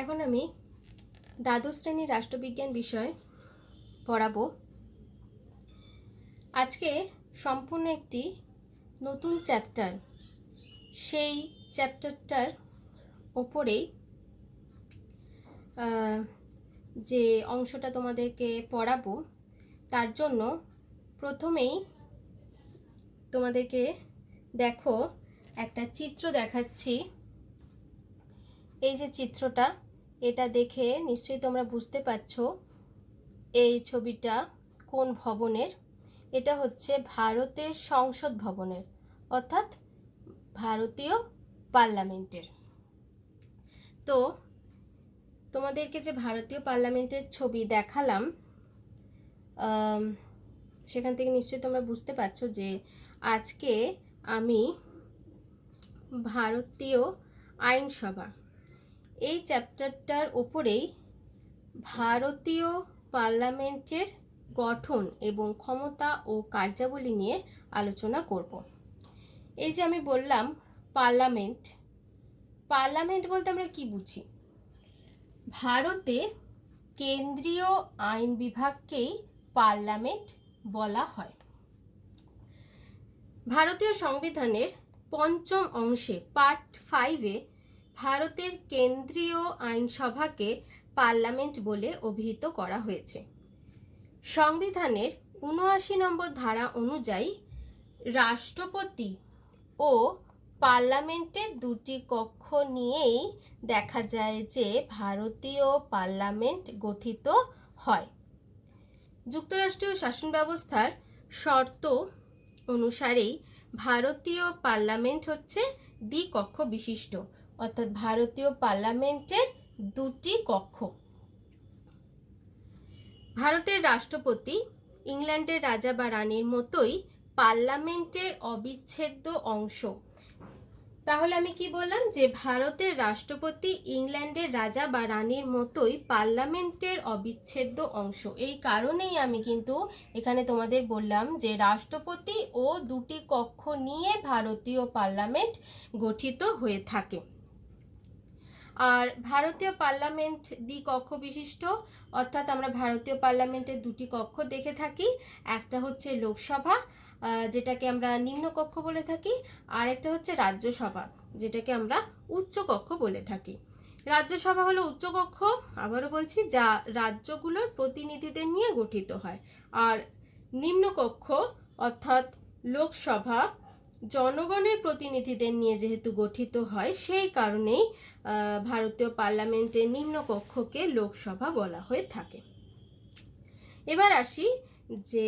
এখন আমি দ্বাদশ শ্রেণীর রাষ্ট্রবিজ্ঞান বিষয় পড়াবো। আজকে সম্পূর্ণ একটি নতুন চ্যাপ্টার, সেই চ্যাপ্টারটার ওপরেই যে অংশটা তোমাদেরকে পড়াবো তার জন্য প্রথমেই তোমাদেরকে দেখো একটা চিত্র দেখাচ্ছি। এই যে চিত্রটা, এটা দেখে নিশ্চয়ই তোমরা বুঝতে পারছো এই ছবিটা কোন ভবনের। এটা হচ্ছে ভারতের সংসদ ভবনের, অর্থাৎ ভারতীয় পার্লামেন্টের। তো তোমাদেরকে যে ভারতীয় পার্লামেন্টের ছবি দেখালাম, সেখান থেকে নিশ্চয়ই তোমরা বুঝতে পারছো যে আজকে আমি ভারতীয় আইনসভা এই চ্যাপ্টারটার ওপরেই ভারতীয় পার্লামেন্টের গঠন এবং ক্ষমতা ও কার্যাবলী নিয়ে আলোচনা করব। এই যে আমি বললাম পার্লামেন্ট, পার্লামেন্ট বলতে আমরা কি বুঝি? ভারতে কেন্দ্রীয় আইন বিভাগকেই পার্লামেন্ট বলা হয়। ভারতীয় সংবিধানের পঞ্চম অংশে পার্ট 5-এ ভারতের কেন্দ্রীয় আইনসভাকে পার্লামেন্ট বলে অভিহিত করা হয়েছে। সংবিধানের ৭৯ নম্বর ধারা অনুযায়ী রাষ্ট্রপতি ও পার্লামেন্টের দুটি কক্ষ নিয়েই দেখা যায় যে ভারতীয় পার্লামেন্ট গঠিত হয়। যুক্তরাষ্ট্রীয় শাসন ব্যবস্থার শর্ত অনুসারেই ভারতীয় পার্লামেন্ট হচ্ছে দ্বিকক্ষ বিশিষ্ট, অর্থাৎ ভারতীয় পার্লামেন্টের দুটি কক্ষ। ভারতের রাষ্ট্রপতি ইংল্যান্ডের রাজা বা রানীর মতোই পার্লামেন্টের অবিচ্ছেদ্য অংশ। তাহলে আমি কি বললাম? যে ভারতের রাষ্ট্রপতি ইংল্যান্ডের রাজা বা রানীর মতোই পার্লামেন্টের অবিচ্ছেদ্য অংশ। এই কারণেই আমি কিন্তু এখানে তোমাদের বললাম যে রাষ্ট্রপতি ও দুটি কক্ষ নিয়ে ভারতীয় পার্লামেন্ট গঠিত হয়ে থাকে। আর ভারতীয় পার্লামেন্ট দ্বিকক্ষ বিশিষ্ট, অর্থাৎ আমরা ভারতীয় পার্লামেন্টের দুটি কক্ষ দেখে থাকি। একটা হচ্ছে লোকসভা, যেটাকে আমরা নিম্নকক্ষ বলে থাকি, আর একটা হচ্ছে রাজ্যসভা, যেটাকে আমরা উচ্চকক্ষ বলে থাকি। রাজ্যসভা হলো উচ্চকক্ষ, আবারও বলছি, যা রাজ্যগুলোর প্রতিনিধিদের নিয়ে গঠিত হয়। আর নিম্নকক্ষ অর্থাৎ লোকসভা জনগণের প্রতিনিধিদের নিয়ে যেহেতু গঠিত হয়, সেই কারণেই ভারতীয় পার্লামেন্টের নিম্নকক্ষকে লোকসভা বলা হয়ে থাকে। এবার আসি যে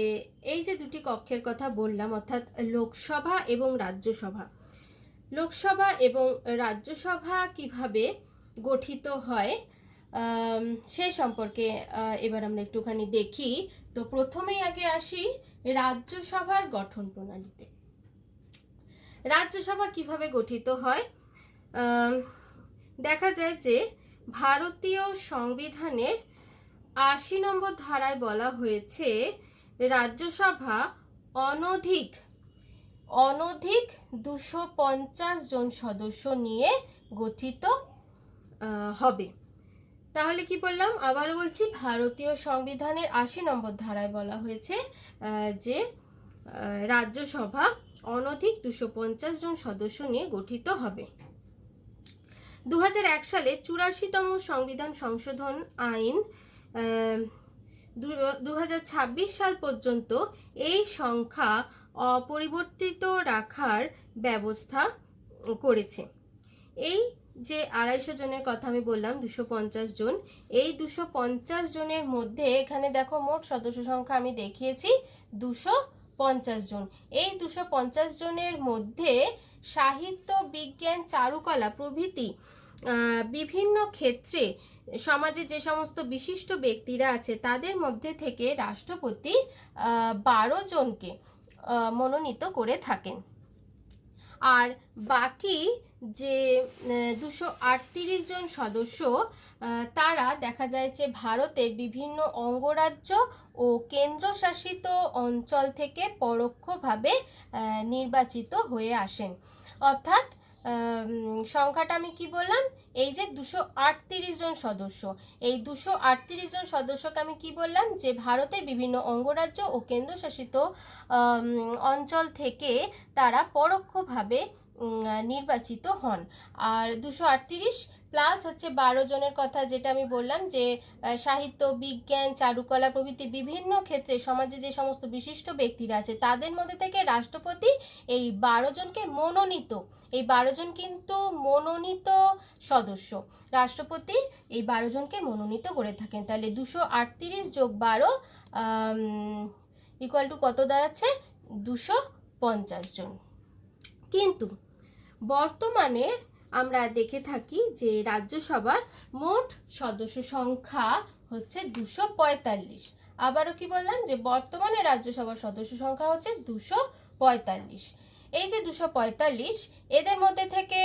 এই যে দুটি কক্ষের কথা বললাম, অর্থাৎ লোকসভা এবং রাজ্যসভা। লোকসভা এবং রাজ্যসভা কিভাবে গঠিত হয় সে সম্পর্কে এবার আমরা একটুখানি দেখি। তো প্রথমেই আগে আসি রাজ্যসভার গঠন প্রণালীতে। রাজ্যসভা কিভাবে গঠিত হয়? দেখা যায় যে ভারতীয় সংবিধানের ৮০ নম্বর ধারায় বলা হয়েছে রাজ্যসভা অনধিক ২৫০ জন সদস্য নিয়ে গঠিত হবে। তাহলে কি বললাম? আবারও বলছি, ভারতীয় সংবিধানের ৮০ নম্বর ধারায় বলা হয়েছে যে রাজ্যসভা অনধিক ২৫০ জন সদস্য নিয়ে গঠিত হবে। ২০০১ সালে ৮৪তম সংবিধান সংশোধন আইন ২০২৬ সাল পর্যন্ত এই সংখ্যা অপরিবর্তিত রাখার ব্যবস্থা করেছে। এই যে ২৫০ জনের কথা আমি বললাম, ২৫০ জন, এই ২৫০ জনের মধ্যে এখানে দেখো মোট সদস্য সংখ্যা আমি দেখিয়েছি ২৫০ জন। এই ২৫০ জনের মধ্যে সাহিত্য, বিজ্ঞান, চারুকলা প্রভৃতি বিভিন্ন ক্ষেত্রে সমাজে যে সমস্ত বিশিষ্ট ব্যক্তিরা আছে তাদের মধ্যে থেকে রাষ্ট্রপতি ১২ জনকে মনোনীত করে থাকেন। আর বাকি যে ২৩৮ জন সদস্য, তারা দেখা যায় যে ভারতের বিভিন্ন অঙ্গরাজ্য ও কেন্দ্রশাসিত অঞ্চল থেকে পরোক্ষভাবে নির্বাচিত হয়ে আসেন। অর্থাৎ সংখ্যাটা আমি কি বললাম, এই যে 238 জন সদস্য, এই 238 জন সদস্যকে আমি কি বললাম, যে ভারতের বিভিন্ন অঙ্গরাজ্য ও কেন্দ্রশাসিত অঞ্চল থেকে তারা পরোক্ষভাবে নির্বাচিত হন। আর 238 প্লাস হচ্ছে 12 জনের কথা, যেটা আমি বললাম যে সাহিত্য, বিজ্ঞান, চারুকলা প্রভৃতি বিভিন্ন ক্ষেত্রে সমাজে যে সমস্ত বিশিষ্ট ব্যক্তিরা আছে তাদের মধ্যে থেকে রাষ্ট্রপতি এই 12 জনকে মনোনীত, এই 12 জন কিন্তু মনোনীত সদস্য, রাষ্ট্রপতি এই 12 জনকে মনোনীত করে থাকেন। তাহলে 238 যোগ 12 ইকুয়াল টু কত দাঁড়াচ্ছে, 250 জন। কিন্তু বর্তমানে আমরা দেখে থাকি যে রাজ্যসভার মোট সদস্য সংখ্যা হচ্ছে 245। আবারও কি বললাম, যে বর্তমানে রাজ্যসভার সদস্য সংখ্যা হচ্ছে 245। এই যে 245, এদের মধ্যে থেকে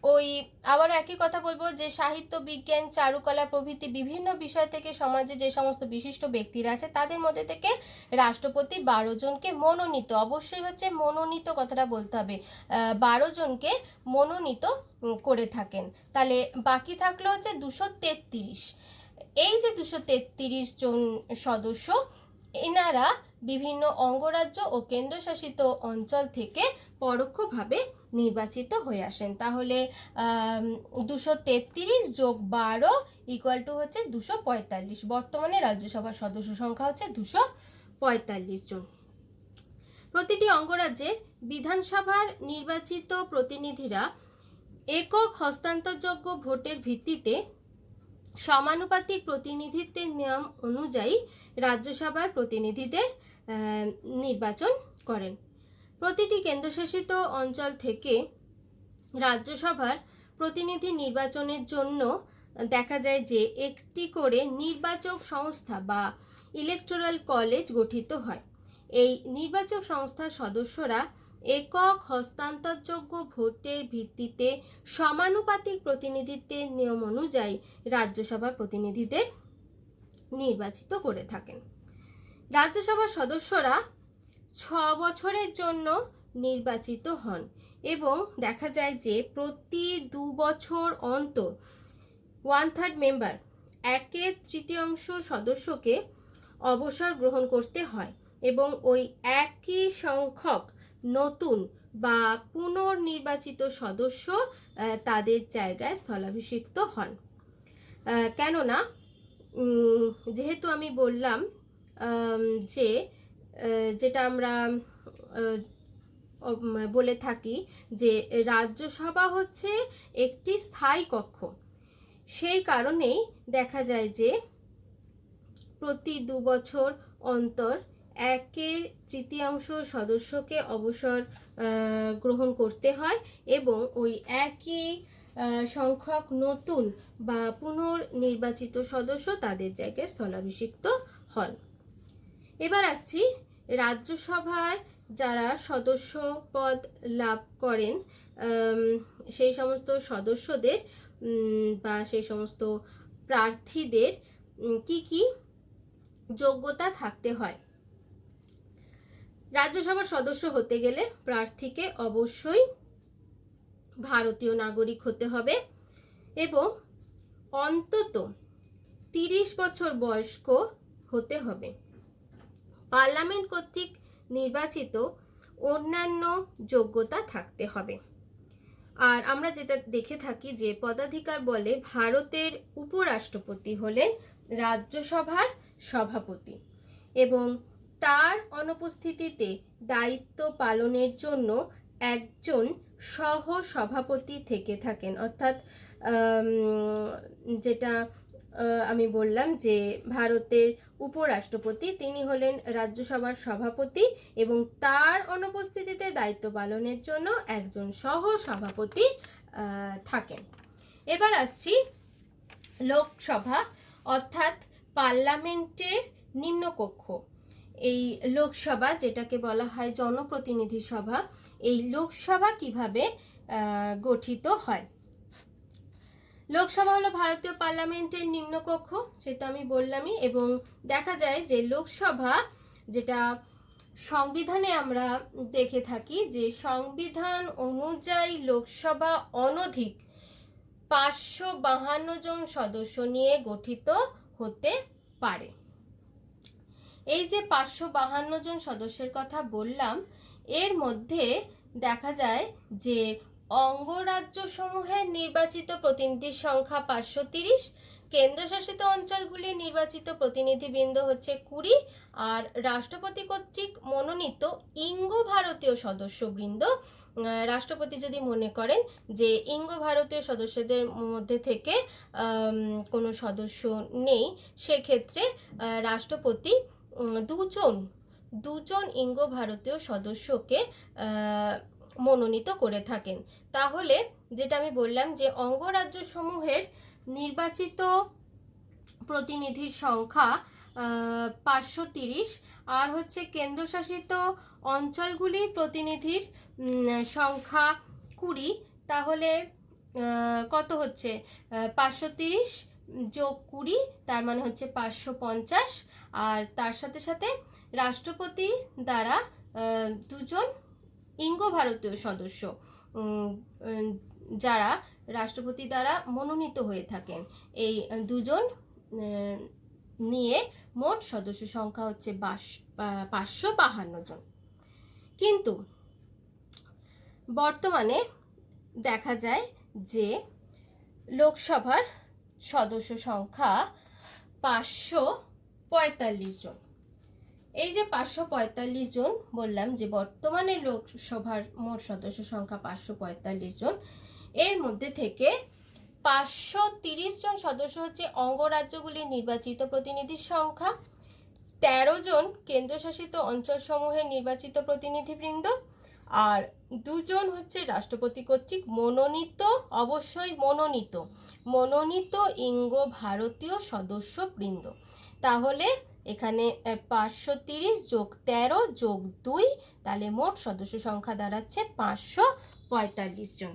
ওই আবারও একই কথা বলবো যে সাহিত্য, বিজ্ঞান, চারুকলা প্রভৃতি বিভিন্ন বিষয় থেকে সমাজে যে সমস্ত বিশিষ্ট ব্যক্তিরা আছে তাদের মধ্যে থেকে রাষ্ট্রপতি 12 জনকে মনোনীত, অবশ্যই হচ্ছে মনোনীত কথাটা বলতে হবে, 12 জনকে মনোনীত করে থাকেন। তাহলে বাকি থাকলো হচ্ছে 233। এই যে 233 জন সদস্য, এনারা বিভিন্ন অঙ্গরাজ্য ও কেন্দ্রশাসিত অঞ্চল থেকে পরোক্ষভাবে নির্বাচিত হয়ে আসেন। তাহলে 233 যোগ 12 ইকুয়াল টু হচ্ছে 245। বর্তমানে রাজ্যসভার সদস্য সংখ্যা হচ্ছে 245 জন। প্রতিটি অঙ্গরাজ্যের বিধানসভার নির্বাচিত প্রতিনিধিরা একক হস্তান্তরযোগ্য ভোটের ভিত্তিতে সমানুপাতিক প্রতিনিধিত্বের নিয়ম অনুযায়ী রাজ্যসভার প্রতিনিধিদের নির্বাচন করেন। প্রতিটি কেন্দ্রশাসিত অঞ্চল থেকে রাজ্যসভার প্রতিনিধি নির্বাচনের জন্য দেখা যায় যে একটি করে নির্বাচক সংস্থা বা ইলেকটোরাল কলেজ গঠিত হয়। এই নির্বাচক সংস্থার সদস্যরা একক হস্তান্তরযোগ্য ভোটের ভিত্তিতে সমানুপাতিক প্রতিনিধিত্বের নিয়ম অনুযায়ী রাজ্যসভার প্রতিনিধিদের নির্বাচিত করে থাকেন। রাজ্যসভার সদস্যরা 6 বছরের জন্য নির্বাচিত হন এবং দেখা যায় যে প্রতি 2 বছর অন্তর 1/3 মেম্বার, 1/3 সদস্যকে অবসর গ্রহণ করতে হয় এবং ওই একই সংখ্যক নতুন বা পুনর্নির্বাচিত সদস্য তাদের জায়গায় স্থলাভিষিক্ত হন। কেননা যেহেতু আমি বললাম যে যেটা আমরা বলে থাকি যে রাজ্যসভা হচ্ছে একটি স্থায়ী কক্ষ, সেই কারণেই দেখা যায় যে প্রতি 2 বছর অন্তর 1/3 সদস্যকে অবসর গ্রহণ করতে হয় এবং ওই একই সংখ্যক নতুন বা পুনর্নির্বাচিত সদস্য তাদের জায়গায় স্থলাভিষিক্ত হন। এবার আসছি রাজ্যসভার যারা সদস্য পদ লাভ করেন সেই সমস্ত সদস্যদের বা সেই সমস্ত প্রার্থীদের কি কি যোগ্যতা থাকতে হয়। রাজ্যসভার সদস্য হতে গেলে প্রার্থীকে অবশ্যই ভারতীয় নাগরিক হতে হবে এবং অন্তত 30 বছর বয়স্ক হতে হবে। পার্লামেন্ট কর্তৃক নির্বাচিত অন্যান্য যোগ্যতা থাকতে হবে। আর আমরা যেটা দেখে থাকি যে পদাধিকার বলে ভারতের উপরাষ্ট্রপতি হলেন রাজ্যসভার সভাপতি এবং তার অনুপস্থিতিতে দায়িত্ব পালনের জন্য একজন সহ সভাপতি থেকে থাকেন। অর্থাৎ যেটা আমি বললাম যে ভারতের উপরাষ্ট্রপতি তিনি হলেন রাজ্যসভার সভাপতি এবং তার অনুপস্থিতিতে দায়িত্ব পালনের জন্য একজন সহ সভাপতি থাকেন। এবার আসছি লোকসভা অর্থাৎ পার্লামেন্টের নিম্নকক্ষ। এই লোকসভা যেটাকে বলা হয় জনপ্রতিনিধি সভা, এই লোকসভা কিভাবে গঠিত হয়। লোকসভা হলো ভারতীয় পার্লামেন্টের নিম্নকক্ষ, সেটা আমি বললামই, এবং দেখা যায় যে লোকসভা যেটা সংবিধানে আমরা দেখে থাকি যে সংবিধান অনুযায়ী লোকসভা অনধিক 552 জন সদস্য নিয়ে গঠিত হতে পারে। এই যে 552 জন সদস্যের কথা বললাম, এর মধ্যে দেখা যায় যে অঙ্গরাজ্য সমূহের নির্বাচিত প্রতিনিধির সংখ্যা 530, কেন্দ্রশাসিত অঞ্চলগুলির নির্বাচিত প্রতিনিধিবৃন্দ হচ্ছে 20, আর রাষ্ট্রপতি কর্তৃক মনোনীত ইঙ্গ ভারতীয় সদস্যবৃন্দ, রাষ্ট্রপতি যদি মনে করেন যে ইঙ্গ ভারতীয় সদস্যদের মধ্যে থেকে কোনো সদস্য নেই, সেক্ষেত্রে রাষ্ট্রপতি দুজন ইঙ্গ ভারতীয় সদস্যকে মনোনীত করে থাকেন। তাহলে যেটা আমি বললাম যে অঙ্গরাজ্য সমূহের নির্বাচিত প্রতিনিধির সংখ্যা 530, আর হচ্ছে কেন্দ্রশাসিত অঞ্চলগুলির প্রতিনিধির সংখ্যা 20, তাহলে কত হচ্ছে 530 যোগ 20, তার মানে হচ্ছে 550, আর তার সাথে সাথে রাষ্ট্রপতি দ্বারা দুজন ইঙ্গ ভারতীয় সদস্য যারা রাষ্ট্রপতি দ্বারা মনোনীত হয়ে থাকেন, এই দুজন নিয়ে মোট সদস্য সংখ্যা হচ্ছে 552 জন। কিন্তু বর্তমানে দেখা যায় যে লোকসভার সদস্য সংখ্যা 545 জন। এই যে 545 জন বললাম যে বর্তমানে লোকসভার মোট সদস্য সংখ্যা 545 জন, এর মধ্যে থেকে 530 জন সদস্য হচ্ছে অঙ্গরাজ্যগুলির নির্বাচিত প্রতিনিধির সংখ্যা, 13 জন কেন্দ্রশাসিত অঞ্চলসমূহের নির্বাচিত প্রতিনিধিবৃন্দ, আর 2 জন হচ্ছে রাষ্ট্রপতি কর্তৃক মনোনীত, অবশ্যই মনোনীত ইঙ্গ ভারতীয় সদস্যবৃন্দ। তাহলে এখানে 530 যোগ 13 যোগ 2, তাহলে মোট সদস্য সংখ্যা দাঁড়াচ্ছে 545 জন।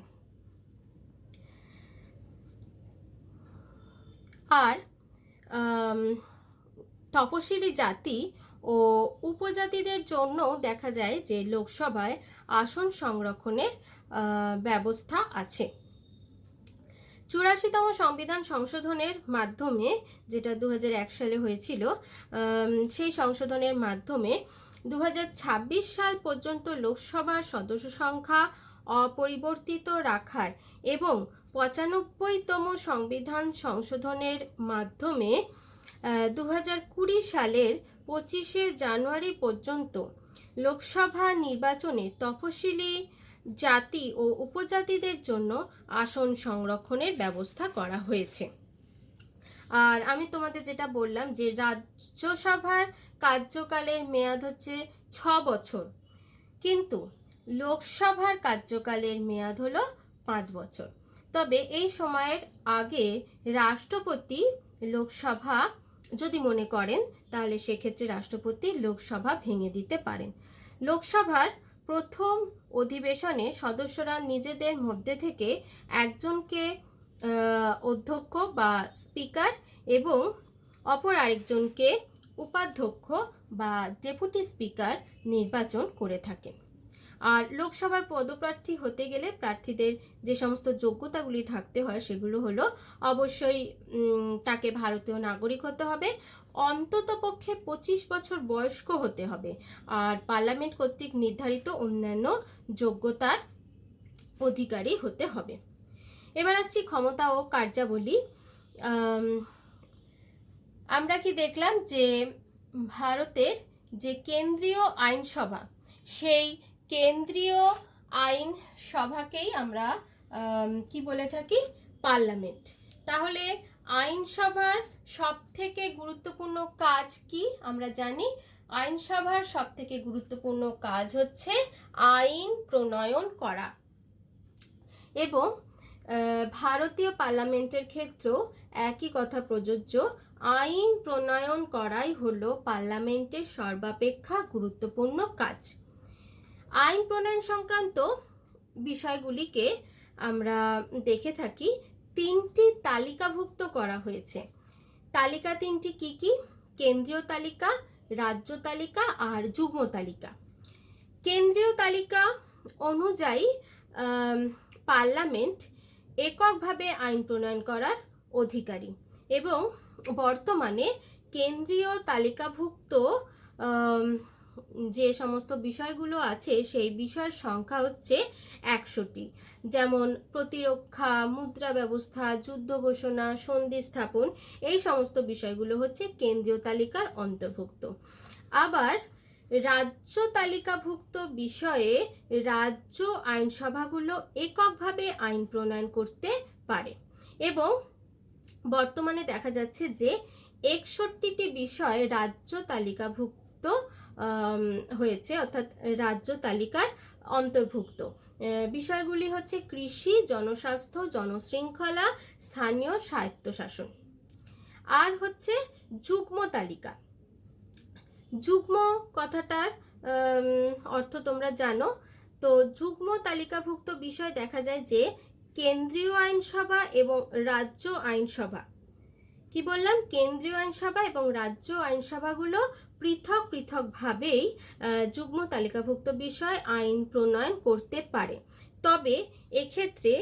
আর তপশিলি জাতি ও উপজাতিদের জন্য দেখা যায় যে লোকসভায় আসন সংরক্ষণের ব্যবস্থা আছে। 84তম সংবিধান সংশোধনের মাধ্যমে, যেটা 2001 সালে হয়েছিল, সেই সংশোধনের মাধ্যমে 2026 সাল পর্যন্ত লোকসভার সদস্য সংখ্যা অপরিবর্তিত রাখার এবং 95তম সংবিধান সংশোধনের মাধ্যমে 2020 সালের 25শে জানুয়ারি পর্যন্ত লোকসভা নির্বাচনে তফসিলি জাতি ও উপজাতিদের জন্য আসন সংরক্ষণের ব্যবস্থা করা হয়েছে। আর আমি তোমাদের যেটা বললাম যে রাজ্যসভার কার্যকালের মেয়াদ হচ্ছে 6 বছর, কিন্তু লোকসভার কার্যকালের মেয়াদ হলো 5 বছর। তবে এই সময়ের আগে রাষ্ট্রপতি লোকসভা যদি মনে করেন, তাহলে সেক্ষেত্রে রাষ্ট্রপতি লোকসভা ভেঙে দিতে পারেন। লোকসভার প্রথম অধিবেশনে সদস্যরা নিজেদের মধ্যে থেকে একজনকে অধ্যক্ষ বা স্পিকার এবং অপর আরেকজনকে উপাধ্যক্ষ বা ডেপুটি স্পিকার নির্বাচন করে থাকেন। আর লোকসভার পদপ্রার্থী হতে গেলে প্রার্থীদের যে সমস্ত যোগ্যতাগুলি থাকতে হয় সেগুলো হলো, অবশ্যই তাকে ভারতীয় নাগরিক হতে হবে, অন্ততপক্ষে 25 বছর বয়স্ক হতে হবে, আর পার্লামেন্ট কর্তৃক নির্ধারিত অন্যান্য যোগ্যতার অধিকারী হতে হবে। এবার আসছি ক্ষমতা ও কার্যাবলী। আমরা কি দেখলাম যে ভারতের যে কেন্দ্রীয় আইনসভা, সেই কেন্দ্রীয় আইনসভাকেই আমরা কি বলে থাকি, পার্লামেন্ট। তাহলে আইনসভার সব থেকে গুরুত্বপূর্ণ কাজ কি আমরা জানি, আইনসভার সব থেকে গুরুত্বপূর্ণ কাজ হচ্ছে আইন প্রণয়ন করা। এবং ভারতীয় পার্লামেন্টের ক্ষেত্রেও একই কথা প্রযোজ্য, আইন প্রণয়ন করাই হলো পার্লামেন্টের সর্বাপেক্ষা গুরুত্বপূর্ণ কাজ। আইন প্রণয়ন সংক্রান্ত বিষয়গুলিকে আমরা দেখে থাকি 3টি তালিকাভুক্ত করা হয়েছে। তালিকা 3টি কি কি? কেন্দ্রীয় তালিকা, রাজ্য তালিকা আর যুগ্ম তালিকা। কেন্দ্রীয় তালিকা অনুযায়ী পার্লামেন্ট এককভাবে আইন প্রণয়ন করার অধিকারী এবং বর্তমানে কেন্দ্রীয় তালিকাভুক্ত যে সমস্ত বিষয়গুলো আছে সেই বিষয়ের সংখ্যা হচ্ছে 100টি। যেমন প্রতিরক্ষা, মুদ্রা ব্যবস্থা, যুদ্ধ ঘোষণা, সন্ধি স্থাপন, এই সমস্ত বিষয়গুলো হচ্ছে কেন্দ্রীয় তালিকার অন্তর্ভুক্ত। আবার রাজ্য তালিকাভুক্ত বিষয়ে রাজ্য আইনসভাগুলো এককভাবে আইন প্রণয়ন করতে পারে এবং বর্তমানে দেখা যাচ্ছে যে 61টি বিষয় রাজ্য তালিকাভুক্ত হয়েছে, অর্থাৎ রাজ্য তালিকার অন্তর্ভুক্ত। বিষয়গুলি হচ্ছে কৃষি, জনস্বাস্থ্য, জনশৃঙ্খলা, স্থানীয় স্বায়ত্তশাসন। আর হচ্ছে যুগ্ম তালিকা। যুগ্ম কথাটার অর্থ তোমরা জানো। তো যুগ্ম তালিকাভুক্ত বিষয় দেখা যায় যে কেন্দ্রীয় আইনসভা এবং রাজ্য আইনসভা, কি বললাম, কেন্দ্রীয় আইনসভা এবং রাজ্য আইনসভাগুলো পৃথক পৃথকভাবেই যুগ্ম তালিকাভুক্ত বিষয় আইন প্রণয়ন করতে পারে। তবে এক্ষেত্রে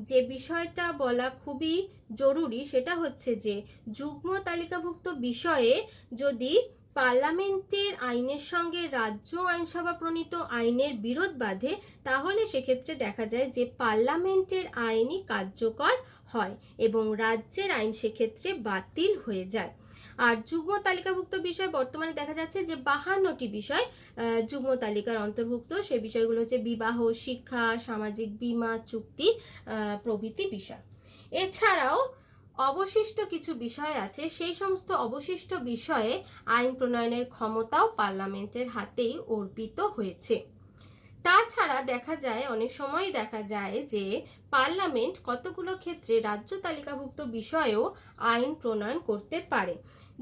যে বিষয়টা বলা খুবই জরুরি সেটা হচ্ছে যে যুগ্ম তালিকাভুক্ত বিষয়ে যদি পার্লামেন্টের আইনের সঙ্গে রাজ্য আইনসভা প্রণীত আইনের বিরোধ বাধে তাহলে সেক্ষেত্রে দেখা যায় যে পার্লামেন্টের আইনই কার্যকর হয় এবং রাজ্যের আইন সেক্ষেত্রে বাতিল হয়ে যায়। আর যুগ্ম তালিকাভুক্ত বিষয় বর্তমানে দেখা যাচ্ছে যে 52টি বিষয় যুগ্ম তালিকার অন্তর্ভুক্ত। সে বিষয়গুলো হচ্ছে বিবাহ, শিক্ষা, সামাজিক বীমা, চুক্তি প্রভৃতি বিষয়। এছাড়াও অবশিষ্ট কিছু বিষয় আছে, সেই সমস্ত অবশিষ্ট বিষয়ে আইন প্রণয়নের ক্ষমতাও পার্লামেন্টের হাতেই অর্পিত হয়েছে। তাছাড়া দেখা যায়, অনেক সময় দেখা যায় যে পার্লামেন্ট কতগুলো ক্ষেত্রে রাজ্য তালিকাভুক্ত বিষয়েও আইন প্রণয়ন করতে পারে।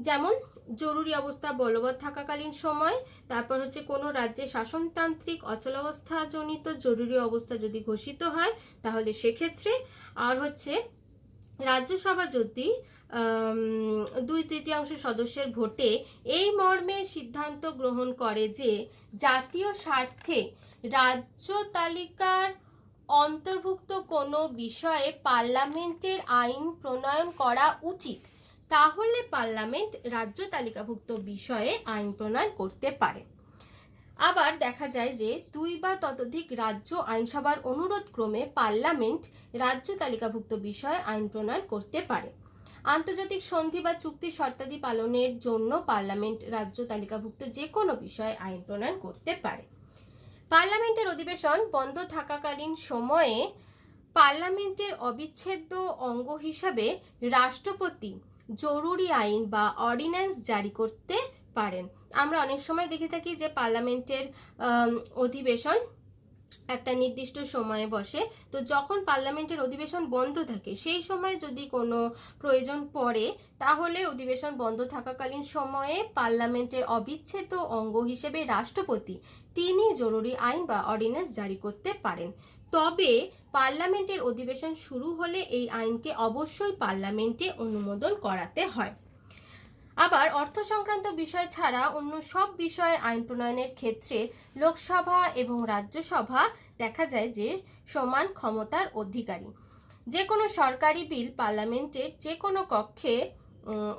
যেমন জরুরি অবস্থা বলবৎ থাকাকালীন সময়, তারপর হচ্ছে কোনো রাজ্যে শাসনতান্ত্রিক অচলাবস্থাজনিত জরুরি অবস্থা যদি ঘোষিত হয় তাহলে সেক্ষেত্রে, আর হচ্ছে রাজ্যসভা যদি 2/3 সদস্যের ভোটে এই মর্মে সিদ্ধান্ত গ্রহণ করে যে জাতীয় স্বার্থে রাজ্য তালিকার অন্তর্ভুক্ত কোনো বিষয়ে পার্লামেন্টের আইন প্রণয়ন করা উচিত, তাহলে পার্লামেন্ট রাজ্য তালিকাভুক্ত বিষয়ে আইন প্রণয়ন করতে পারে। আবার দেখা যায় যে 2 বা ততোধিক রাজ্য আইনসভার অনুরোধ ক্রমে পার্লামেন্ট রাজ্য তালিকাভুক্ত বিষয়ে আইন প্রণয়ন করতে পারে। আন্তর্জাতিক সন্ধি বা চুক্তির শর্তাদি পালনের জন্য পার্লামেন্ট রাজ্য তালিকাভুক্ত যে কোনো বিষয়ে আইন প্রণয়ন করতে পারে। পার্লামেন্টের অধিবেশন বন্ধ থাকাকালীন সময়ে পার্লামেন্টের অবিচ্ছেদ্য অঙ্গ হিসাবে রাষ্ট্রপতি জরুরি আইন বা অর্ডিন্যান্স জারি করতে পারেন। আমরা অনেক সময় দেখে থাকি যে পার্লামেন্টের অধিবেশন একটা নির্দিষ্ট সময়ে বসে, তো যখন পার্লামেন্টের অধিবেশন বন্ধ থাকে সেই সময় যদি কোনো প্রয়োজন পড়ে তাহলে অধিবেশন বন্ধ থাকাকালীন সময়ে পার্লামেন্টের অবিচ্ছেদ্য অঙ্গ হিসেবে রাষ্ট্রপতি তিনি জরুরি আইন বা অর্ডিন্যান্স জারি করতে পারেন। তবে পার্লামেন্টের অধিবেশন শুরু হলে এই আইনকে অবশ্যই পার্লামেন্টে অনুমোদন করাতে হয়। আবার অর্থ সংক্রান্ত বিষয় ছাড়া অন্য সব বিষয়ে আইন প্রণয়নের ক্ষেত্রে লোকসভা এবং রাজ্যসভা দেখা যায় যে সমান ক্ষমতার অধিকারী। যে কোনো সরকারি বিল পার্লামেন্টের যে কোনো কক্ষে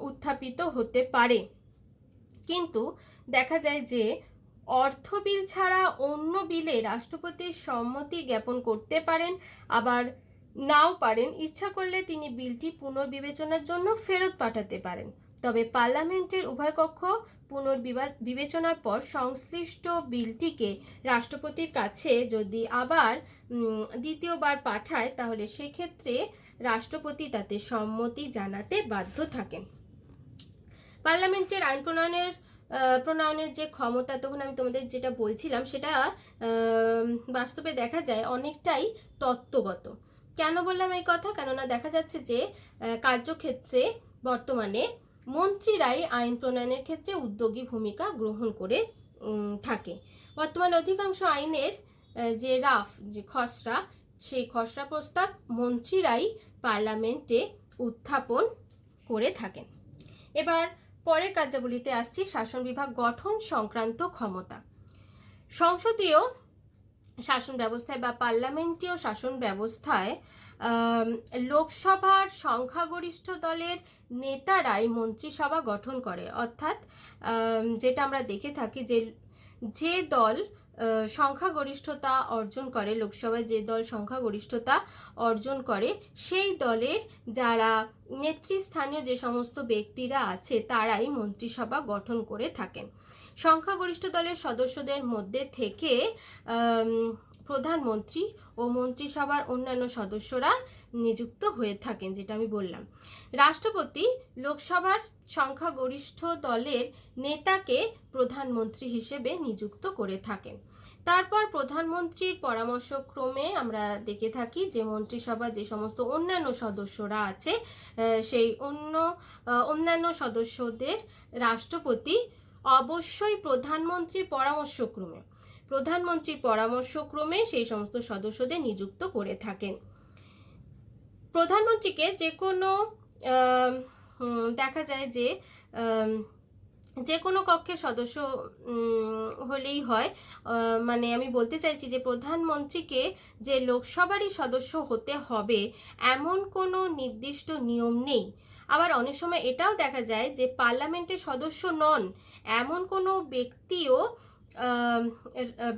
উত্থাপিত হতে পারে, কিন্তু দেখা যায় যে অর্থ বিল ছাড়া অন্য বিলে রাষ্ট্রপতির সম্মতি জ্ঞাপন করতে পারেন, আবার নাও পারেন। ইচ্ছা করলে তিনি বিলটি পুনর্বিবেচনার জন্য ফেরত পাঠাতে পারেন। তবে পার্লামেন্টের উভয় কক্ষ পুনর্বিবেচনার পর সংশ্লিষ্ট বিলটিকে রাষ্ট্রপতির কাছে যদি আবার দ্বিতীয়বার পাঠায় তাহলে সেক্ষেত্রে রাষ্ট্রপতি তাতে সম্মতি জানাতে বাধ্য থাকেন। পার্লামেন্টের আইন প্রণয়নের যে ক্ষমতা, তখন আমি তোমাদের যেটা বলছিলাম সেটা বাস্তবে দেখা যায় অনেকটাই তত্ত্বগত। কেন বললাম এই কথা? কেননা দেখা যাচ্ছে যে কার্যক্ষেত্রে বর্তমানে মন্ত্রীরাই আইন প্রণয়নের ক্ষেত্রে উদ্যোগী ভূমিকা গ্রহণ করে থাকে। বর্তমানে অধিকাংশ আইনের যে খসড়া, সেই খসড়া প্রস্তাব মন্ত্রীরাই পার্লামেন্টে উত্থাপন করে থাকেন। এবার পরের কার্যাবলীতে আসছি, শাসন বিভাগ গঠন সংক্রান্ত ক্ষমতা। সংসদীয় শাসন ব্যবস্থায় বা পার্লামেন্টীয় শাসন ব্যবস্থায় লোকসভার সংখ্যাগরিষ্ঠ দলের নেতারাই মন্ত্রিসভা গঠন করে। অর্থাৎ যেটা আমরা দেখে থাকি যে দল সংখ্যাগরিষ্ঠতা অর্জন করে, লোকসভায় যে দল সংখ্যাগরিষ্ঠতা অর্জন করে, সেই দলের যারা নেতৃস্থানীয় যে সমস্ত ব্যক্তিরা আছে তারাই মন্ত্রিসভা গঠন করে থাকেন। সংখ্যাগরিষ্ঠ দলের সদস্যদের মধ্যে থেকে প্রধানমন্ত্রী ও মন্ত্রিসভার অন্যান্য সদস্যরা নিযুক্ত হয়ে থাকেন, যেটা আমি বললাম। রাষ্ট্রপতি লোকসভার সংখ্যাগরিষ্ঠ দলের নেতাকে প্রধানমন্ত্রী হিসেবে নিযুক্ত করে থাকেন। তারপর প্রধানমন্ত্রীর পরামর্শক্রমে আমরা দেখে থাকি যে মন্ত্রিসভা যে সমস্ত অন্যান্য সদস্যরা আছে সেই অন্যান্য সদস্যদের রাষ্ট্রপতি অবশ্যই প্রধানমন্ত্রীর পরামর্শক্রমে সেই সমস্ত সদস্যদের নিযুক্ত করে থাকেন। প্রধানমন্ত্রীকে যে কোনো দেখা যায় যে কোনো কক্ষের সদস্য হলেই হয়, মানে আমি বলতে চাইছি যে প্রধানমন্ত্রীকে যে লোকসভারই সদস্য হতে হবে এমন কোনো নির্দিষ্ট নিয়ম নেই। আবার অনেক সময় এটাও দেখা যায় যে পার্লামেন্টের সদস্য নন এমন কোনো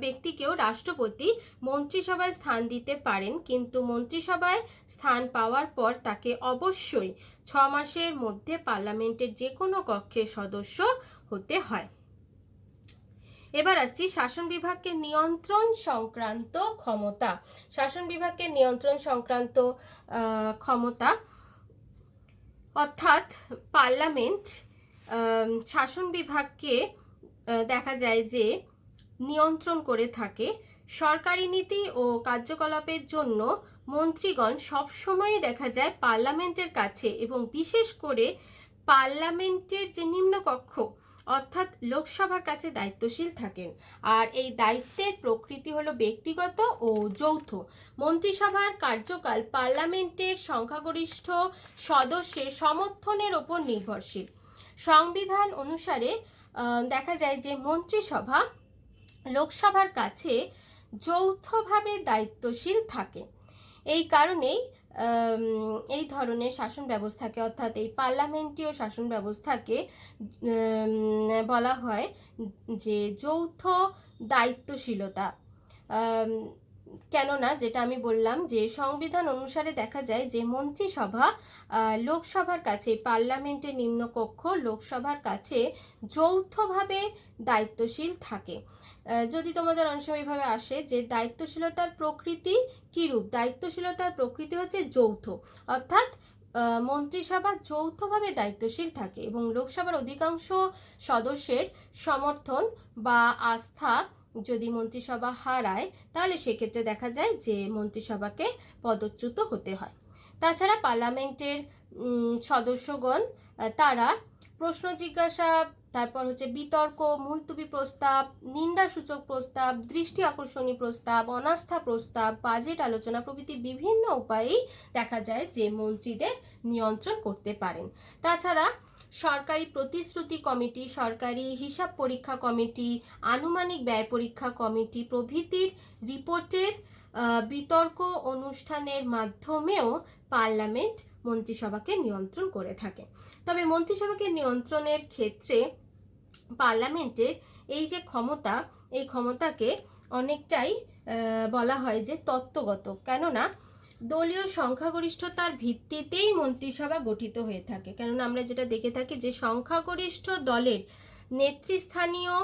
ব্যক্তিকেও রাষ্ট্রপতি মন্ত্রিসভায় স্থান দিতে পারেন, কিন্তু মন্ত্রিসভায় স্থান পাওয়ার পর তাকে অবশ্যই 6 মাসের মধ্যে পার্লামেন্টের যে কোনো কক্ষের সদস্য হতে হয়। এবার আসছি শাসন বিভাগকে নিয়ন্ত্রণ সংক্রান্ত ক্ষমতা। শাসন বিভাগকে নিয়ন্ত্রণ সংক্রান্ত ক্ষমতা অর্থাৎ পার্লামেন্ট শাসন বিভাগকে দেখা যায় যে নিয়ন্ত্রণ করে থাকে। সরকারি নীতি ও কার্যকলাপের জন্য মন্ত্রীগণ সবসময় দেখা যায় পার্লামেন্টের কাছে এবং বিশেষ করে পার্লামেন্টের যে নিম্নকক্ষ অর্থাৎ লোকসভার কাছে দায়িত্বশীল থাকেন। আর এই দায়িত্বের প্রকৃতি হলো ব্যক্তিগত ও যৌথ। মন্ত্রিসভার কার্যকাল পার্লামেন্টের সংখ্যাগরিষ্ঠ সদস্যের সমর্থনের ওপর নির্ভরশীল। সংবিধান অনুসারে দেখা যায় যে মন্ত্রিসভা লোকসভার কাছে যৌথভাবে দায়িত্বশীল থাকে। এই কারণেই এই ধরনের শাসন ব্যবস্থাকে অর্থাৎ এই পার্লামেন্টীয় শাসন ব্যবস্থাকে বলা হয় যে যৌথ দায়িত্বশীলতা। কেননা যেটা আমি বললাম যে সংবিধান অনুসারে দেখা যায় যে মন্ত্রিসভা লোকসভার কাছে, পার্লামেন্টের নিম্নকক্ষ লোকসভার কাছে যৌথভাবে দায়িত্বশীল থাকে। যদি তোমাদের অনেক সময় এইভাবে আসে যে দায়িত্বশীলতার প্রকৃতি কীরূপ, দায়িত্বশীলতার প্রকৃতি হচ্ছে যৌথ, অর্থাৎ মন্ত্রিসভা যৌথভাবে দায়িত্বশীল থাকে এবং লোকসভার অধিকাংশ সদস্যের সমর্থন বা আস্থা যদি মন্ত্রিসভা হারায় তাহলে সেক্ষেত্রে দেখা যায় যে মন্ত্রিসভাকে পদচ্যুত হতে হয়। তাছাড়া পার্লামেন্টের সদস্যগণ তারা প্রশ্ন জিজ্ঞাসা, তারপর হচ্ছে বিতর্ক, মুলতবি প্রস্তাব, নিন্দাসূচক প্রস্তাব, দৃষ্টি আকর্ষণী প্রস্তাব, অনাস্থা প্রস্তাব, বাজেট আলোচনা প্রভৃতি বিভিন্ন উপায়েই দেখা যায় যে মন্ত্রীদের নিয়ন্ত্রণ করতে পারেন। তাছাড়া সরকারি প্রতিশ্রুতি কমিটি, সরকারি হিসাব পরীক্ষা কমিটি, আনুমানিক ব্যয় পরীক্ষা কমিটি প্রভৃতির রিপোর্টের বিতর্ক অনুষ্ঠানের মাধ্যমেও পার্লামেন্ট মন্ত্রিসভাকে নিয়ন্ত্রণ করে থাকে। তবে মন্ত্রিসভাকে নিয়ন্ত্রণের ক্ষেত্রে পার্লামেন্টের এই যে ক্ষমতা, এই ক্ষমতাকে অনেকটাই বলা হয় যে তত্ত্বগত, কেননা দলীয় সংখ্যাগরিষ্ঠতার ভিত্তিতেই মন্ত্রিসভা গঠিত হয়ে থাকে। কেননা আমরা যেটা দেখে থাকি যে সংখ্যাগরিষ্ঠ দলের নেতৃস্থানীয়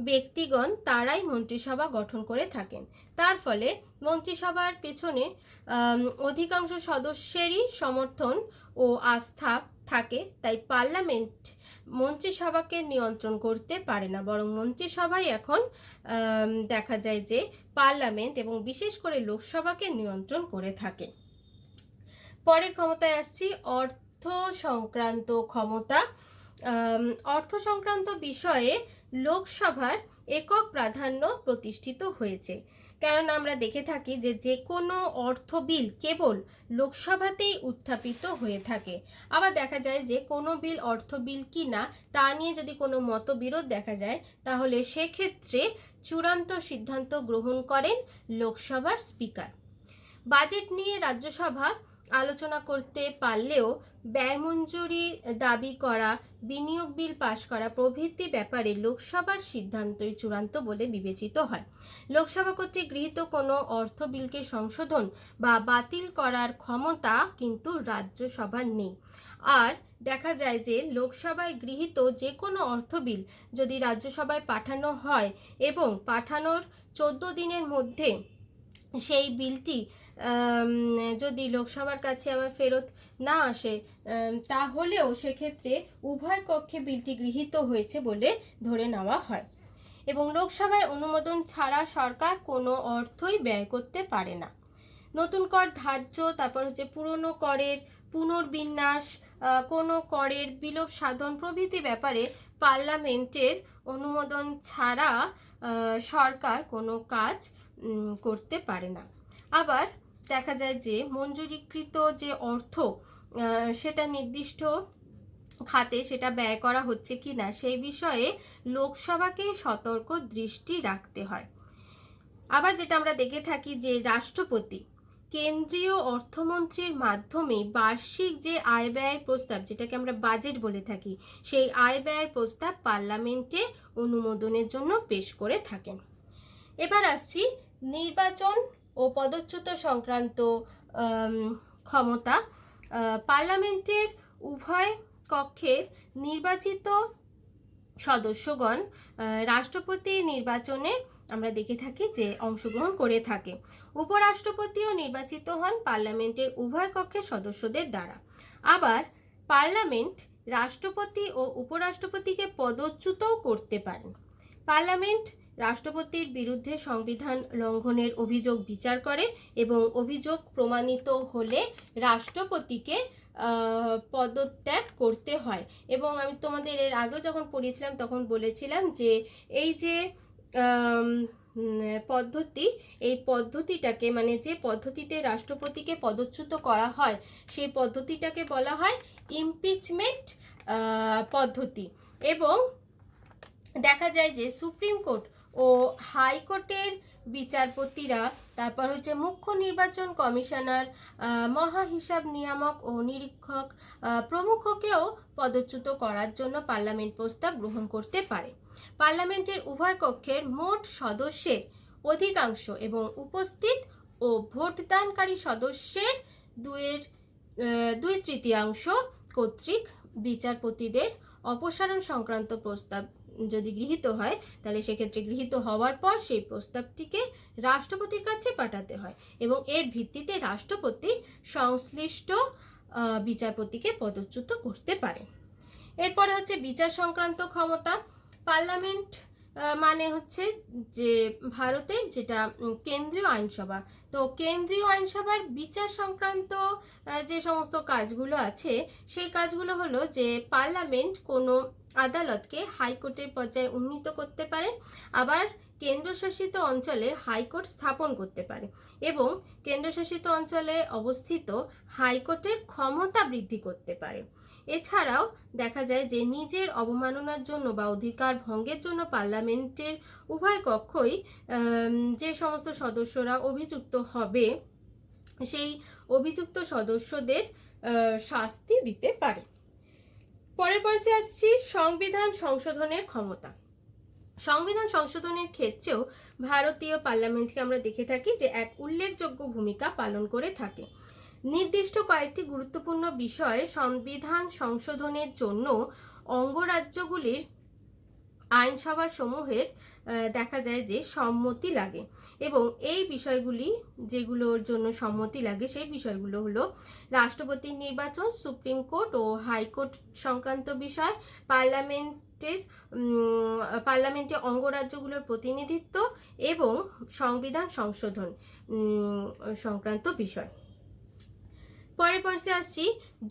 ব্যক্তিগণ তারাই মন্ত্রিসভা গঠন করে থাকেন। তার ফলে মন্ত্রিসভার পেছনে অধিকাংশ সদস্যেরই সমর্থন ও আস্থা থাকে। তাই পার্লামেন্ট মন্ত্রিসভাকে নিয়ন্ত্রণ করতে পারে না, বরং মন্ত্রিসভাই এখন দেখা যায় যে পার্লামেন্ট এবং বিশেষ করে লোকসভাকে নিয়ন্ত্রণ করে থাকে। পরের ক্ষমতায় আসছি অর্থ সংক্রান্ত ক্ষমতা। অর্থ সংক্রান্ত বিষয়ে লোকসভার একক প্রাধান্য প্রতিষ্ঠিত হয়েছে। কেননা আমরা দেখে থাকি যে যে কোনো অর্থ বিল কেবল লোকসভাতেই উত্থাপিত হয়ে থাকে। আবার দেখা যায় যে কোনো বিল অর্থ বিল কি না তা নিয়ে যদি কোনো মতবিরোধ দেখা যায়, তাহলে সেক্ষেত্রে চূড়ান্ত সিদ্ধান্ত গ্রহণ করেন লোকসভার স্পিকার। বাজেট নিয়ে রাজ্যসভা আলোচনা করতে পারলেও ব্যয় মঞ্জুরি দাবি করা, বিনিয়োগ বিল পাশ করা প্রভৃতি ব্যাপারে লোকসভার সিদ্ধান্তই চূড়ান্ত বলে বিবেচিত হয়। লোকসভা কর্তৃক গৃহীত কোনো অর্থ বিলকে সংশোধন বা বাতিল করার ক্ষমতা কিন্তু রাজ্যসভার নেই। আর দেখা যায় যে লোকসভায় গৃহীত যে কোনো অর্থ বিল যদি রাজ্যসভায় পাঠানো হয় এবং পাঠানোর 14 দিনের মধ্যে সেই বিলটি যদি লোকসভার কাছে আবার ফেরত না আসে, তাহলেও সেক্ষেত্রে উভয় কক্ষে বিলটি গৃহীত হয়েছে বলে ধরে নেওয়া হয়। এবং লোকসভায় অনুমোদন ছাড়া সরকার কোনো অর্থই ব্যয় করতে পারে না। নতুন কর ধার্য, তারপর হচ্ছে পুরনো করের পুনর্বিন্যাস, কোনো করের বিলোপ সাধন প্রভৃতি ব্যাপারে পার্লামেন্টের অনুমোদন ছাড়া সরকার কোনো কাজ করতে পারে না। আবার দেখা যায় যে মঞ্জুরিকৃত যে অর্থ সেটা নির্দিষ্ট খাতে সেটা ব্যয় করা হচ্ছে কি না সেই বিষয়ে লোকসভাকে সতর্ক দৃষ্টি রাখতে হয়। আবার যেটা আমরা দেখে থাকি যে রাষ্ট্রপতি কেন্দ্রীয় অর্থমন্ত্রীর মাধ্যমে বার্ষিক যে আয় ব্যয়ের প্রস্তাব, যেটাকে আমরা বাজেট বলে থাকি, সেই আয় ব্যয়ের প্রস্তাব পার্লামেন্টে অনুমোদনের জন্য পেশ করে থাকেন। এবার আসছি নির্বাচন ও পদচ্যুত সংক্রান্ত ক্ষমতা। পার্লামেন্টের উভয় কক্ষের নির্বাচিত সদস্যগণ রাষ্ট্রপতি নির্বাচনে আমরা দেখে থাকি যে অংশগ্রহণ করে থাকে। উপরাষ্ট্রপতিও নির্বাচিত হন পার্লামেন্টের উভয় কক্ষের সদস্যদের দ্বারা। আবার পার্লামেন্ট রাষ্ট্রপতি ও উপরাষ্ট্রপতিকে পদচ্যুতও করতে পারেন। পার্লামেন্ট রাষ্ট্রপতির বিরুদ্ধে সংবিধান লঙ্ঘনের অভিযোগ বিচার করে এবং অভিযোগ প্রমাণিত হলে রাষ্ট্রপতিকে পদত্যাগ করতে হয়। এবং আমি তোমাদের এর আগে যখন পড়িয়েছিলাম তখন বলেছিলাম যে এই যে পদ্ধতি, এই পদ্ধতিটাকে মানে যে পদ্ধতিতে রাষ্ট্রপতিকে পদচ্যুত করা হয় সেই পদ্ধতিটাকে বলা হয় ইমপিচমেন্ট পদ্ধতি। এবং দেখা যায় যে সুপ্রিম কোর্ট ও হাইকোর্টের বিচারপতিরা, তারপর হচ্ছে মুখ্য নির্বাচন কমিশনার, মহা হিসাব নিয়ামক ও নিরীক্ষক প্রমুখকেও পদচ্যুত করার জন্য পার্লামেন্ট প্রস্তাব গ্রহণ করতে পারে। পার্লামেন্টের উভয় কক্ষের মোট সদস্যের অধিকাংশ এবং উপস্থিত ও ভোটদানকারী সদস্যের 2/3 কর্তৃক বিচারপতিদের অপসারণ সংক্রান্ত প্রস্তাব যদি গৃহীত হয়, তাহলে সেক্ষেত্রে গৃহীত হওয়ার পর সেই প্রস্তাবটিকে রাষ্ট্রপতির কাছে পাঠাতে হয় এবং এর ভিত্তিতে রাষ্ট্রপতি সংশ্লিষ্ট বিচারপতিকে পদচ্যুত করতে পারেন। এরপরে হচ্ছে বিচার সংক্রান্ত ক্ষমতা। পার্লামেন্ট মানে হচ্ছে যে ভারতের যেটা কেন্দ্রীয় আইনসভা, তো কেন্দ্রীয় আইনসভার বিচার সংক্রান্ত যে সমস্ত কাজগুলো আছে সেই কাজগুলো হলো যে পার্লামেন্ট কোনো আদালতকে হাইকোর্টের পর্যায়ে উন্নীত করতে পারে, আবার কেন্দ্রশাসিত অঞ্চলে হাইকোর্ট স্থাপন করতে পারে এবং কেন্দ্রশাসিত অঞ্চলে অবস্থিত হাইকোর্টের ক্ষমতা বৃদ্ধি করতে পারে। এছাড়াও দেখা যায় যে নিজের অবমাননার জন্য বা অধিকার ভঙ্গের জন্য পার্লামেন্টের উভয় কক্ষই যে সমস্ত সদস্যরা অভিযুক্ত হবে সেই অভিযুক্ত সদস্যদের শাস্তি দিতে পারে। পরের পয়েন্টে আসছি সংবিধান সংশোধনের ক্ষমতা। সংবিধান সংশোধনের ক্ষেত্রেও ভারতীয় পার্লামেন্টকে আমরা দেখে থাকি যে এক উল্লেখযোগ্য ভূমিকা পালন করে থাকে। নির্দিষ্ট কয়েকটি গুরুত্বপূর্ণ বিষয়ে সংবিধান সংশোধনের জন্য অঙ্গরাজ্যগুলির আইনসভা সমূহের দেখা যায় যে সম্মতি লাগে এবং এই বিষয়গুলি যেগুলোর জন্য সম্মতি লাগে সেই বিষয়গুলো হলো রাষ্ট্রপতির নির্বাচন, সুপ্রিম কোর্ট ও হাইকোর্ট সংক্রান্ত বিষয়, পার্লামেন্টে অঙ্গরাজ্যগুলোর প্রতিনিধিত্ব এবং সংবিধান সংশোধন সংক্রান্ত বিষয়। পরের পয়েন্টে আসছি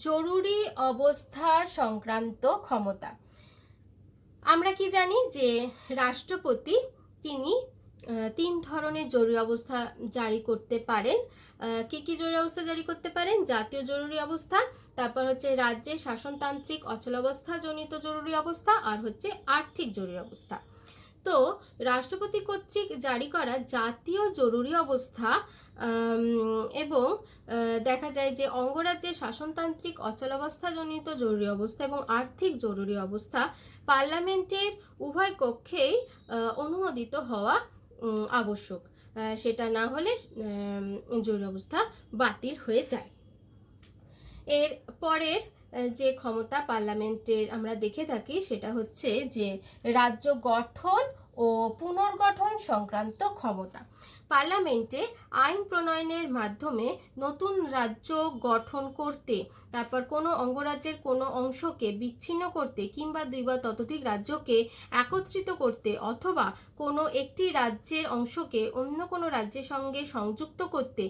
জরুরি অবস্থা সংক্রান্ত ক্ষমতা। আমরা কি জানি যে রাষ্ট্রপতি তিনি তিন ধরনের জরুরি অবস্থা জারি করতে পারেন। কি কি জরুরি অবস্থা জারি করতে পারেন? জাতীয় জরুরি অবস্থা, তারপর হচ্ছে রাজ্যের শাসনতান্ত্রিক অচলাবস্থা জনিত জরুরি অবস্থা, আর হচ্ছে আর্থিক জরুরি অবস্থা। তো রাষ্ট্রপতি কর্তৃক জারি করা জাতীয় জরুরি অবস্থা এবং দেখা যায় যে অঙ্গরাজ্যের শাসনতান্ত্রিক অচলাবস্থাজনিত জরুরি অবস্থা এবং আর্থিক জরুরি অবস্থা পার্লামেন্টের উভয় কক্ষেই অনুমোদিত হওয়া আবশ্যক। সেটা না হলে জরুরি অবস্থা বাতিল হয়ে যায়। এর পরের যে ক্ষমতা পার্লামেন্টের আমরা দেখে থাকি সেটা হচ্ছে যে রাজ্য গঠন ও পুনর্গঠন সংক্রান্ত ক্ষমতা। পার্লামেন্টে আইন প্রণয়নের মাধ্যমে নতুন রাজ্য গঠন করতে, তারপর কোনো অঙ্গরাজ্যের কোনো অংশকে বিচ্ছিন্ন করতে কিংবা দুই বা ততোধিক রাজ্যকে একত্রিত করতে অথবা কোনো একটি রাজ্যের অংশকে অন্য কোনো রাজ্যের সঙ্গে সংযুক্ত করতে,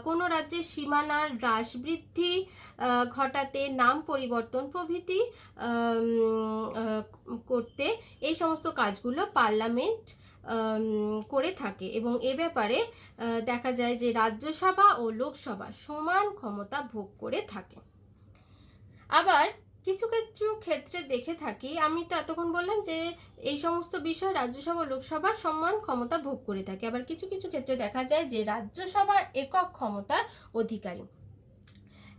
কোনো রাজ্যের সীমানার হ্রাস বৃদ্ধি ঘটাতে, নাম পরিবর্তন প্রভৃতি করতে, এই সমস্ত কাজগুলো পার্লামেন্ট করে থাকে এবং এ ব্যাপারে দেখা যায় যে রাজ্যসভা ও লোকসভা সমান ক্ষমতা ভোগ করে থাকে। আবার কিছু ক্ষেত্রে দেখে থাকি, আমি তো এতক্ষণ বললাম যে এই সমস্ত বিষয় রাজ্যসভা ও লোকসভা সমান ক্ষমতা ভোগ করে থাকে, আবার কিছু কিছু ক্ষেত্রে দেখা যায় যে রাজ্যসভার একক ক্ষমতার অধিকারী।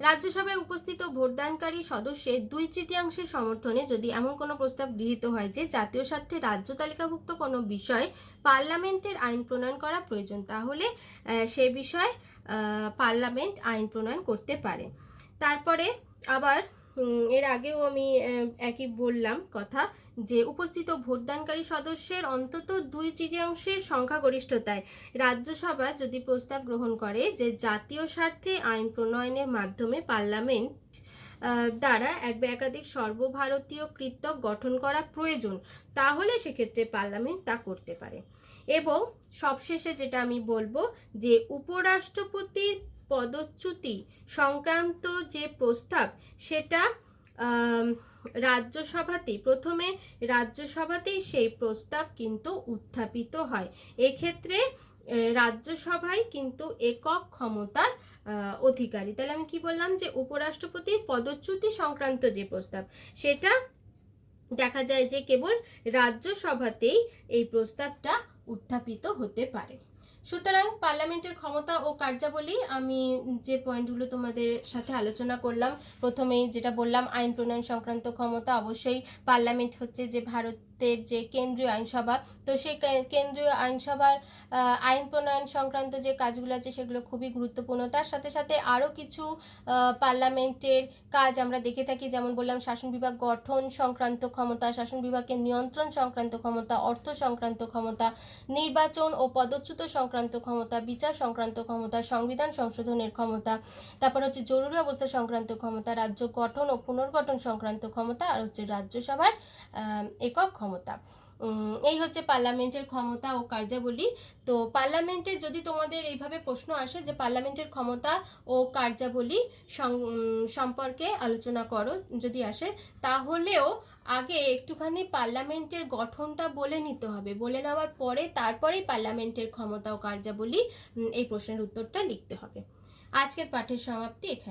রাজ্যসভায় উপস্থিত ভোটদানকারী সদস্যের 2/3 সমর্থনে যদি এমন কোনো প্রস্তাব গৃহীত হয় যে জাতীয় স্বার্থে রাজ্য তালিকাভুক্ত কোনো বিষয় পার্লামেন্টের আইন প্রণয়ন করা প্রয়োজন, তাহলে সে বিষয়ে পার্লামেন্ট আইন প্রণয়ন করতে পারে। তারপরে আবার এর আগেও আমি একই বললাম কথা যে উপস্থিত ভোটদানকারী সদস্যের অন্তত 2/3 সংখ্যাগরিষ্ঠতায় রাজ্যসভা যদি প্রস্তাব গ্রহণ করে যে জাতীয় স্বার্থে আইন প্রণয়নের মাধ্যমে পার্লামেন্ট দ্বারা এক বা একাধিক সর্বভারতীয় কৃত্য গঠন করা প্রয়োজন, তাহলে সেক্ষেত্রে পার্লামেন্ট তা করতে পারে। এবং সবশেষে যেটা আমি বলবো যে উপরাষ্ট্রপতির পদচ্যুতি সংক্রান্ত যে প্রস্তাব সেটা রাজ্যসভাতেই সেই প্রস্তাব কিন্তু উত্থাপিত হয়। এক্ষেত্রে রাজ্যসভায় কিন্তু একক ক্ষমতার অধিকারী। তাহলে আমি কি বললাম যে উপরাষ্ট্রপতির পদচ্যুতি সংক্রান্ত যে প্রস্তাব সেটা দেখা যায় যে কেবল রাজ্যসভাতেই এই প্রস্তাবটা উত্থাপিত হতে পারে। সুতরাং পার্লামেন্টের ক্ষমতা ও কার্যাবলী আমি যে পয়েন্টগুলো তোমাদের সাথে আলোচনা করলাম, প্রথমেই যেটা বললাম আইন প্রণয়ন সংক্রান্ত ক্ষমতা, অবশ্যই পার্লামেন্ট হচ্ছে যে ভারতের যে কেন্দ্রীয় আইনসভা, তো সেই কেন্দ্রীয় আইনসভার আইন প্রণয়ন সংক্রান্ত যে কাজগুলো আছে সেগুলো খুবই গুরুত্বপূর্ণ। তার সাথে সাথে আরও কিছু পার্লামেন্টের কাজ আমরা দেখে থাকি, যেমন বললাম শাসন বিভাগ গঠন সংক্রান্ত ক্ষমতা, শাসন বিভাগের নিয়ন্ত্রণ সংক্রান্ত ক্ষমতা, অর্থ সংক্রান্ত ক্ষমতা, নির্বাচন ও পদচ্যুত সংক্রান্ত ক্ষমতা, বিচার সংক্রান্ত ক্ষমতা, সংবিধান সংশোধনের ক্ষমতা, তারপর হচ্ছে জরুরি অবস্থা সংক্রান্ত ক্ষমতা, রাজ্য গঠন ও পুনর্গঠন সংক্রান্ত ক্ষমতা, আর হচ্ছে রাজ্যসভার একক ক্ষমতা। এই হচ্ছে পার্লামেন্টের ক্ষমতা ও কার্যাবলী। তো পার্লামেন্টে যদি তোমাদের এইভাবে প্রশ্ন আসে যে পার্লামেন্টের ক্ষমতা ও কার্যাবলী সম্পর্কে আলোচনা করো যদি আসে, তাহলেও আগে একটুখানি পার্লামেন্টের গঠনটা বলে নিতে হবে, বলে নেওয়ার পরে তারপরেই পার্লামেন্টের ক্ষমতা ও কার্যাবলী এই প্রশ্নের উত্তরটা লিখতে হবে। আজকের পাঠের সমাপ্তি এখানে।